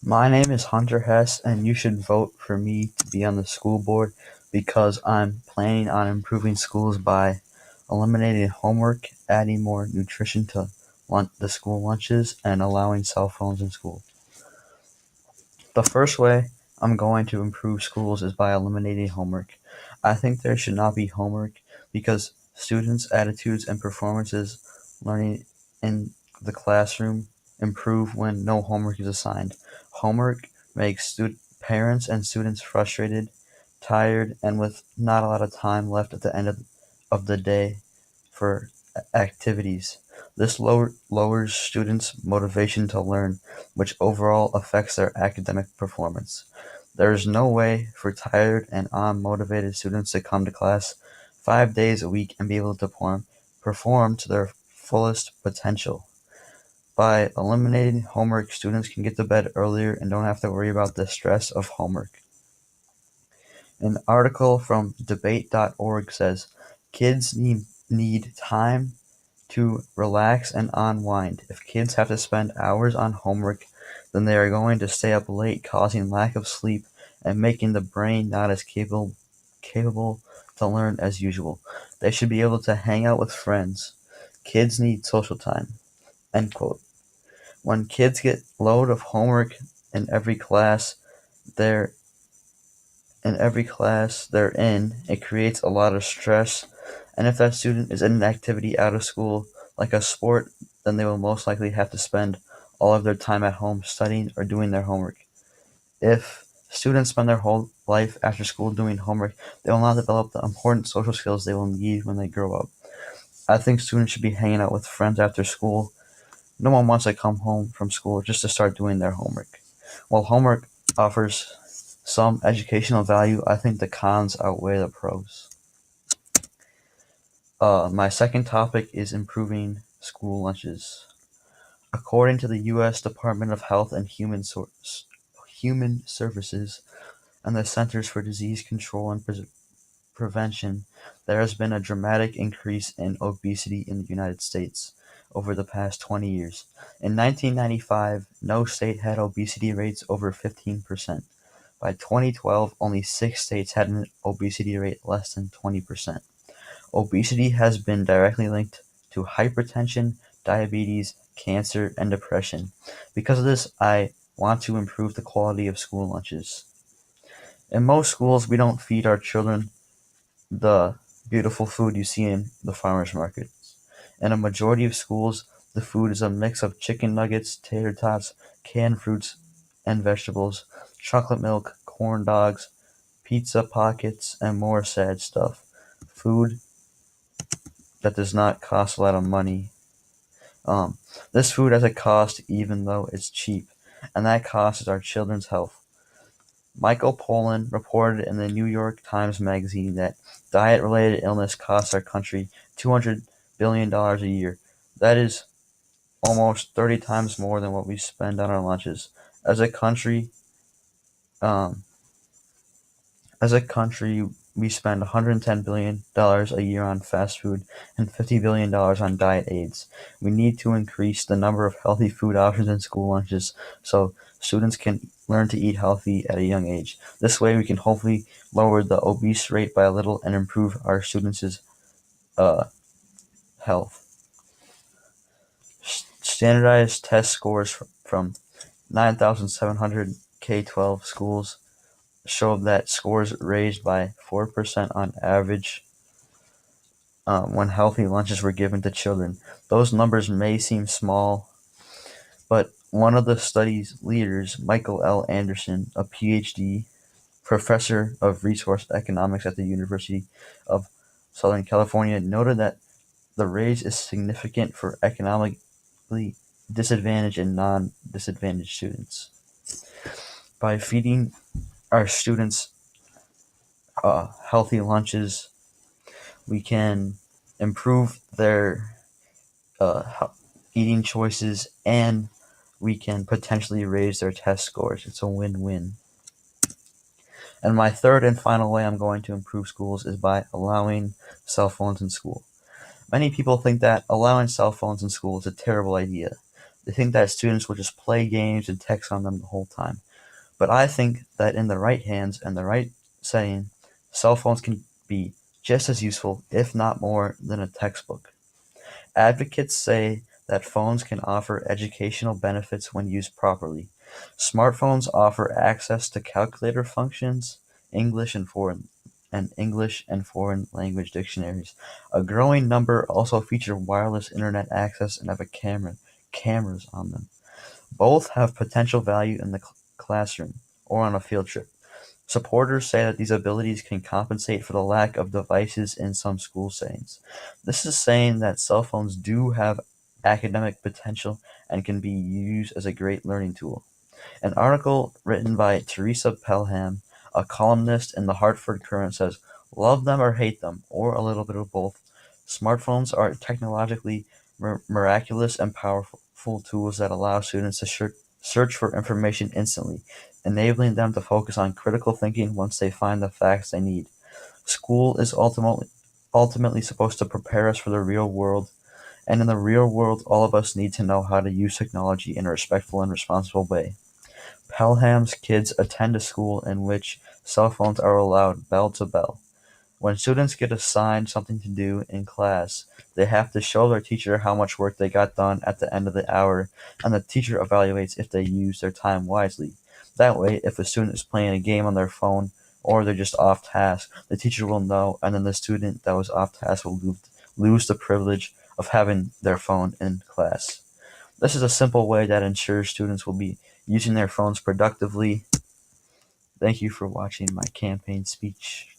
My name is Hunter Hess, and you should vote for me to be on the school board because I'm planning on improving schools by eliminating homework, adding more nutrition to the school lunches, and allowing cell phones in school. The first way I'm going to improve schools is by eliminating homework. I think there should not be homework because students' attitudes and performances learning in the classroom improve when no homework is assigned. Homework makes parents and students frustrated, tired, and with not a lot of time left at the end of the day for activities. This lowers students' motivation to learn, which overall affects their academic performance. There is no way for tired and unmotivated students to come to class 5 days a week and be able to perform to their fullest potential. By eliminating homework, students can get to bed earlier and don't have to worry about the stress of homework. An article from debate.org says kids need time to relax and unwind. If kids have to spend hours on homework, then they are going to stay up late, causing lack of sleep and making the brain not as capable to learn as usual. They should be able to hang out with friends. Kids need social time. End quote. When kids get load of homework in every class, they're they're in, it creates a lot of stress. And if that student is in an activity out of school, like a sport, then they will most likely have to spend all of their time at home studying or doing their homework. If students spend their whole life after school doing homework, they will not develop the important social skills they will need when they grow up. I think students should be hanging out with friends after school. No one wants to come home from school just to start doing their homework. While homework offers some educational value, I think the cons outweigh the pros. My second topic is improving school lunches. According to the U.S. Department of Health and Human Services and the Centers for Disease Control and Prevention, there has been a dramatic increase in obesity in the United States over the past 20 years. In 1995, no state had obesity rates over 15%. By 2012, only 6 states had an obesity rate less than 20%. Obesity has been directly linked to hypertension, diabetes, cancer, and depression. Because of this, I want to improve the quality of school lunches. In most schools, we don't feed our children the beautiful food you see in the farmers markets. In a majority of schools, the food is a mix of chicken nuggets, tater tots, canned fruits and vegetables, chocolate milk, corn dogs, pizza pockets, and more sad stuff. Food that does not cost a lot of money. Um, this food has a cost even though it's cheap, and that cost is our children's health. Michael Pollan reported in the New York Times Magazine that diet-related illness costs our country $200 billion a year. That is almost 30 times more than what we spend on our lunches. As a country, um, As a country, we spend $110 billion a year on fast food and $50 billion on diet aids. We need to increase the number of healthy food options in school lunches so students can learn to eat healthy at a young age. This way, we can hopefully lower the obese rate by a little and improve our students' uh, health. Standardized test scores from 9,700 K-12 schools showed that scores raised by 4% on average when healthy lunches were given to children. Those numbers may seem small, but one of the study's leaders, Michael L. Anderson, a PhD professor of resource economics at the University of Southern California, noted that the raise is significant for economically disadvantaged and non-disadvantaged students. By feeding our students healthy lunches, we can improve their eating choices and we can potentially raise their test scores. It's a win-win. And my third and final way I'm going to improve schools is by allowing cell phones in school. Many people think that allowing cell phones in school is a terrible idea. They think that students will just play games and text on them the whole time. But I think that in the right hands and the right setting, cell phones can be just as useful, if not more, than a textbook. Advocates say that phones can offer educational benefits when used properly. Smartphones offer access to calculator functions, English and foreign language dictionaries. A growing number also feature wireless internet access and have cameras on them. Both have potential value in the classroom or on a field trip. Supporters say that these abilities can compensate for the lack of devices in some school settings. This is saying that cell phones do have academic potential and can be used as a great learning tool. An article written by Teresa Pelham, a columnist in the Hartford Courant, says, "Love them or hate them, or a little bit of both, smartphones are technologically miraculous and powerful tools that allow students to search for information instantly, enabling them to focus on critical thinking once they find the facts they need. School is ultimately supposed to prepare us for the real world, and in the real world, all of us need to know how to use technology in a respectful and responsible way." Pelham's kids attend a school in which cell phones are allowed bell to bell. When students get assigned something to do in class, they have to show their teacher how much work they got done at the end of the hour, and the teacher evaluates if they use their time wisely. That way, if a student is playing a game on their phone or they're just off task, the teacher will know, and then the student that was off task will lose the privilege of having their phone in class. This is a simple way that ensures students will be using their phones productively. Thank you for watching my campaign speech.